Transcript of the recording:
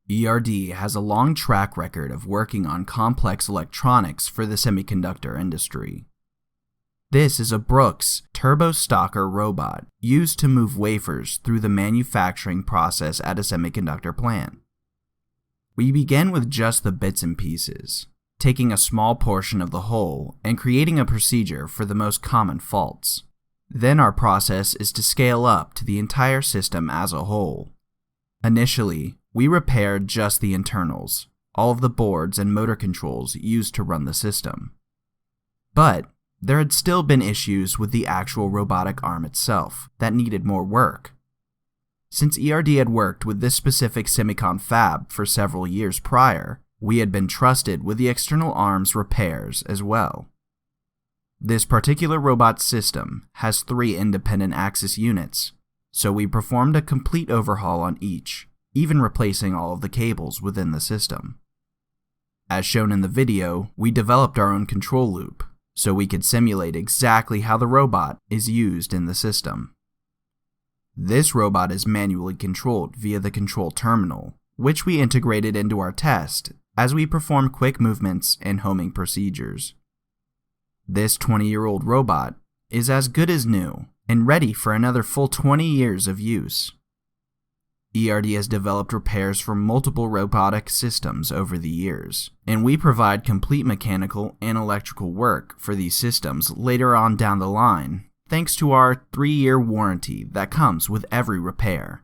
ERD has a long track record of working on complex electronics for the semiconductor industry. This is a Brooks TurboStocker robot used to move wafers through the manufacturing process at a semiconductor plant. We begin with just the bits and pieces, taking a small portion of the whole and creating a procedure for the most common faults. Then our process is to scale up to the entire system as a whole. Initially, we repaired just the internals, all of the boards and motor controls used to run the system. But there had still been issues with the actual robotic arm itself that needed more work. Since ERD had worked with this specific semicon fab for several years prior, we had been trusted with the external arm's repairs as well. This particular robot system has 3 independent axis units, so we performed a complete overhaul on each, even replacing all of the cables within the system. As shown in the video, we developed our own control loop, so we could simulate exactly how the robot is used in the system. This robot is manually controlled via the control terminal, which we integrated into our test as we perform quick movements and homing procedures. This 20-year-old robot is as good as new and ready for another full 20 years of use. ERD has developed repairs for multiple robotic systems over the years, and we provide complete mechanical and electrical work for these systems later on down the line, thanks to our 3-year warranty that comes with every repair.